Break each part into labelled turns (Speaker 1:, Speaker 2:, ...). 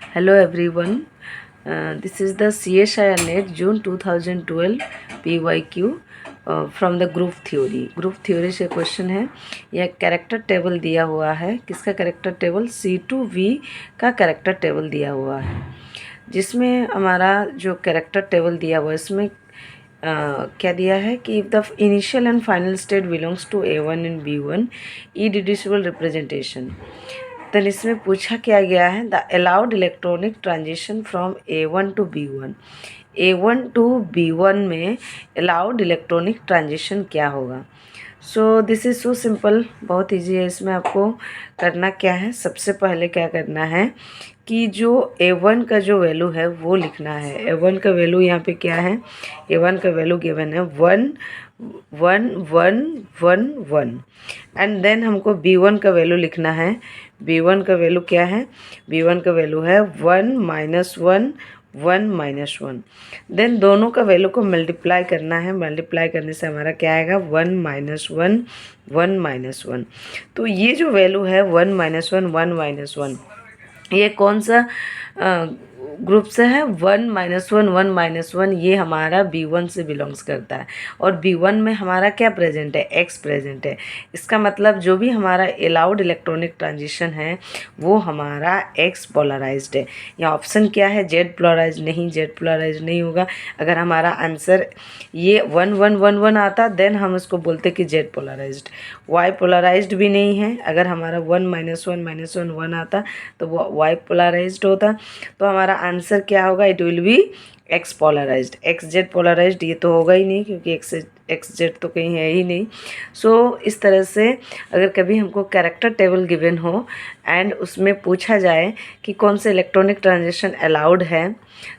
Speaker 1: Hello everyone. This is the CSIR NET June 2012 PYQ from the group theory. Group theory से question है, यह character table दिया हुआ है. किसका कैरेक्टर टेबल? C2V का कैरेक्टर टेबल दिया हुआ है, जिसमें हमारा जो कैरेक्टर टेबल दिया हुआ है इसमें क्या दिया है कि if the initial and final state belongs to A1 and B1 irreducible representation. Then इसमें पूछा क्या गया है, the allowed electronic transition from A1 to B1. A1 to B1 में अलाउड इलेक्ट्रॉनिक ट्रांजिशन क्या होगा? So this is so simple, बहुत easy है. इसमें आपको करना क्या है, सबसे पहले क्या करना है कि जो A1 का जो वैल्यू है वो लिखना है. A1 का वैल्यू यहाँ पे क्या है? A1 का वैल्यू गिवन है 1 1 1 1 1. एंड देन हमको B1 का वैल्यू लिखना है. B1 का वैल्यू क्या है? B1 का वैल्यू है 1 -1 1 -1. देन दोनों का वैल्यू को मल्टीप्लाई करना है. मल्टीप्लाई करने से हमारा क्या आएगा? 1 -1 1 -1. तो ये जो वैल्यू है 1 -1 1 -1, ये कौन सा ग्रुप से है? 1 -1 1 -1. ये हमारा B1 से बिलोंग्स करता है. और B1 में हमारा क्या प्रेजेंट है? X प्रेजेंट है. इसका मतलब जो भी हमारा अलाउड इलेक्ट्रॉनिक ट्रांजिशन है वो हमारा X पोलराइज्ड है. या ऑप्शन क्या है? Z पोलराइज्ड नहीं, Z पोलराइज्ड नहीं होगा. अगर हमारा आंसर ये 1 1 1 1 आता देन हम उसको बोलते कि Z पोलराइज्ड. Y पोलराइज्ड भी नहीं है. अगर हमारा 1 -1 -1 1 आता तो वो Y पोलराइज्ड होता. तो हमारा आंसर क्या होगा? It will be X polarized. XZ polarized ये तो होगा ही नहीं, क्योंकि XZ तो कहीं है ही नहीं. सो इस तरह से अगर कभी हमको कैरेक्टर टेबल गिवन हो एंड उसमें पूछा जाए कि कौन से इलेक्ट्रॉनिक ट्रांजिशन अलाउड है,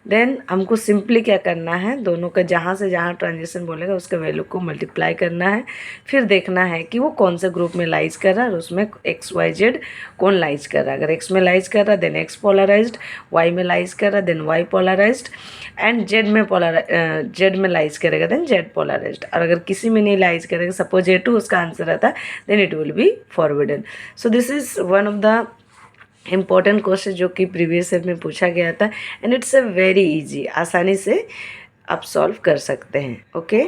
Speaker 1: देन हमको सिंपली क्या करना है, दोनों का जहाँ से जहाँ ट्रांजिशन बोलेगा उसका वैल्यू को मल्टीप्लाई करना है. फिर देखना है कि वो कौन से ग्रुप में लाइज कर रहा है और उसमें XYZ कौन लाइज कर रहा है. अगर X में लाइज कर रहा है देन X पोलराइज्ड, Y में लाइज कर रहा है then Y polarized, and Z में लाइज करेगा देन Z पोलराइज्ड. और अगर किसी में नहीं लाइज करेगा, सपोज A2 उसका आंसर आता है, then it will be forbidden. So this is one of the important question जो कि प्रीवियस ईयर में पूछा गया था. And it's a very easy, आसानी से आप सॉल्व कर सकते हैं. Okay,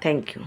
Speaker 1: thank you.